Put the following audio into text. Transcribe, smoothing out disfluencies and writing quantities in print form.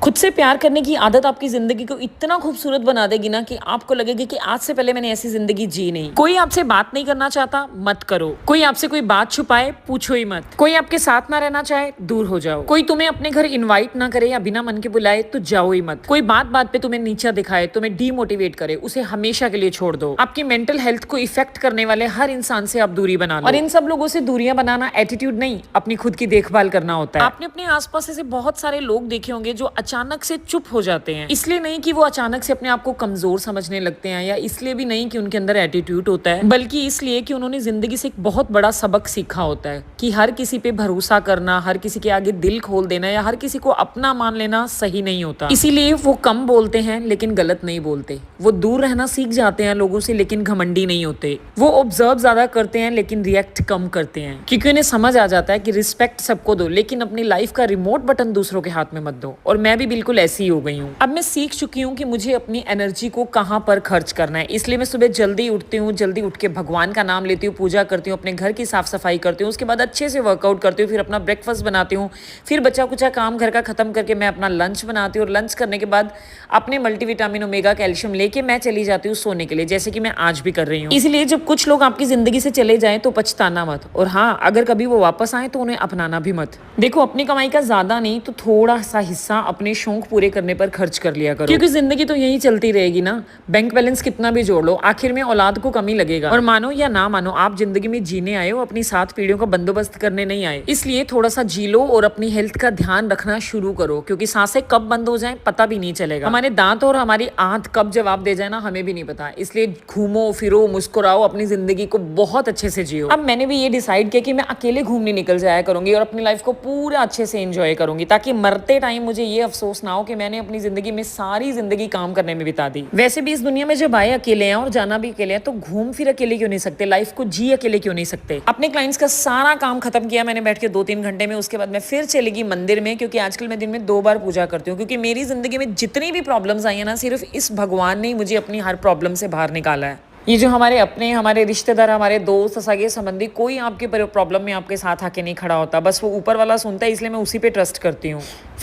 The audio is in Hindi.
खुद से प्यार करने की आदत आपकी जिंदगी को इतना खूबसूरत बना देगी ना कि आपको लगेगी कि आज से पहले मैंने ऐसी जिंदगी जी नहीं। कोई आपसे बात नहीं करना चाहता, मत करो। कोई आपसे कोई बात छुपाए, पूछो ही मत। कोई आपके साथ ना रहना चाहे, दूर हो जाओ। कोई तुम्हें अपने घर इनवाइट ना करे या बिना मन के बुलाए, तो जाओ ही मत। कोई बात बात पे तुम्हें नीचा दिखाए, तुम्हें डीमोटिवेट करे, उसे हमेशा के लिए छोड़ दो। आपकी मेंटल हेल्थ को इफेक्ट करने वाले हर इंसान से आप दूरी बना लो। और इन सब लोगों से दूरियां बनाना एटीट्यूड नहीं, अपनी खुद की देखभाल करना होता है। आपने अपने आसपास ऐसे बहुत सारे लोग देखे होंगे जो अचानक से चुप हो जाते हैं। इसलिए नहीं कि वो अचानक से अपने आप को कमजोर समझने लगते हैं, या इसलिए भी नहीं कि उनके अंदर एटीट्यूड होता है, बल्कि इसलिए कि उन्होंने जिंदगी से एक बहुत बड़ा सबक सीखा होता है कि हर किसी पे भरोसा करना, हर किसी के आगे दिल खोल देना या हर किसी को अपना मान लेना सही नहीं होता। इसीलिए वो कम बोलते हैं लेकिन गलत नहीं बोलते। वो दूर रहना सीख जाते हैं लोगों से लेकिन घमंडी नहीं होते। वो ऑब्जर्व ज्यादा करते हैं लेकिन रिएक्ट कम करते हैं, क्योंकि उन्हें समझ आ जाता है कि रिस्पेक्ट सबको दो लेकिन अपनी लाइफ का रिमोट बटन दूसरों के हाथ में मत दो। और मैं भी बिल्कुल ऐसी हो गई हूँ। अब मैं सीख चुकी हूँ कि मुझे अपनी एनर्जी को कहाँ पर खर्च करना है। इसलिए मैं सुबह जल्दी उठती हूँ, जल्दी उठ के भगवान का नाम लेती हूँ, पूजा करती हूँ, अपने घर की साफ सफाई करती हूँ, उसके बाद अच्छे से वर्कआउट करती हूँ, फिर अपना ब्रेकफास्ट बनाती हूँ, फिर बचा कुचा काम घर का खत्म करके मैं अपना लंच बनाती हूँ, और लंच करने के बाद अपने मल्टीविटामिन ओमेगा कैल्शियम लेके मैं चली जाती हूँ सोने के लिए, जैसे कि मैं आज भी कर रही हूँ। इसलिए जब कुछ लोग आपकी जिंदगी से चले जाएं तो पछताना मत, और हाँ, अगर कभी वो वापस आए तो उन्हें अपनाना भी मत। देखो, अपनी कमाई का ज्यादा नहीं तो थोड़ा सा हिस्सा अपने शौक पूरे करने पर खर्च कर लिया करो, क्योंकि जिंदगी तो यही चलती रहेगी ना। बैंक बैलेंस कितना भी जोड़ लो, आखिर में औलाद को कमी लगेगा। और मानो या ना मानो, आप जिंदगी में जीने आए हो, अपनी 7 पीढ़ियों का बंदोबस्त करने नहीं आए। इसलिए थोड़ा सा जी लो और अपनी हेल्थ का ध्यान रखना शुरू करो, क्योंकि सांसें कब बंद हो जाए पता भी नहीं चलेगा। हमारे दांत और हमारी आंत कब जवाब दे जाए ना, हमें भी नहीं पता। इसलिए घूमो फिरो, मुस्कुराओ, अपनी जिंदगी को बहुत अच्छे से जियो। अब मैंने भी ये डिसाइड किया कि मैं अकेले घूमने निकल जाया करूंगी और अपनी लाइफ को पूरा अच्छे से एंजॉय करूंगी, ताकि मरते टाइम मुझे ये अफसोस ना हो कि मैंने अपनी जिंदगी में सारी जिंदगी काम करने में बिता दी। वैसे भी इस दुनिया में जब आए अकेले हैं और जाना भी अकेले हैं, तो घूम फिर अकेले क्यों नहीं सकते, लाइफ को जी अकेले क्यों नहीं सकते। अपने क्लाइंट्स का सारा काम खत्म किया मैंने बैठ के 2-3 घंटे में। उसके बाद मैं फिर चलेगी मंदिर में, क्योंकि आजकल मैं दिन में 2 बार पूजा करती हूँ, क्योंकि मेरी जिंदगी में जितनी भी प्रॉब्लम्स आई है ना, सिर्फ इस भगवान ने मुझे अपनी हर प्रॉब्लम से बाहर निकाला है। ये जो हमारे अपने, हमारे रिश्तेदार, हमारे दोस्त, सगे संबंधी, कोई आपके प्रॉब्लम में आपके साथ आके नहीं खड़ा होता, बस वो ऊपर वाला सुनता है, इसलिए मैं उसी पे ट्रस्ट करती हूँ। फिर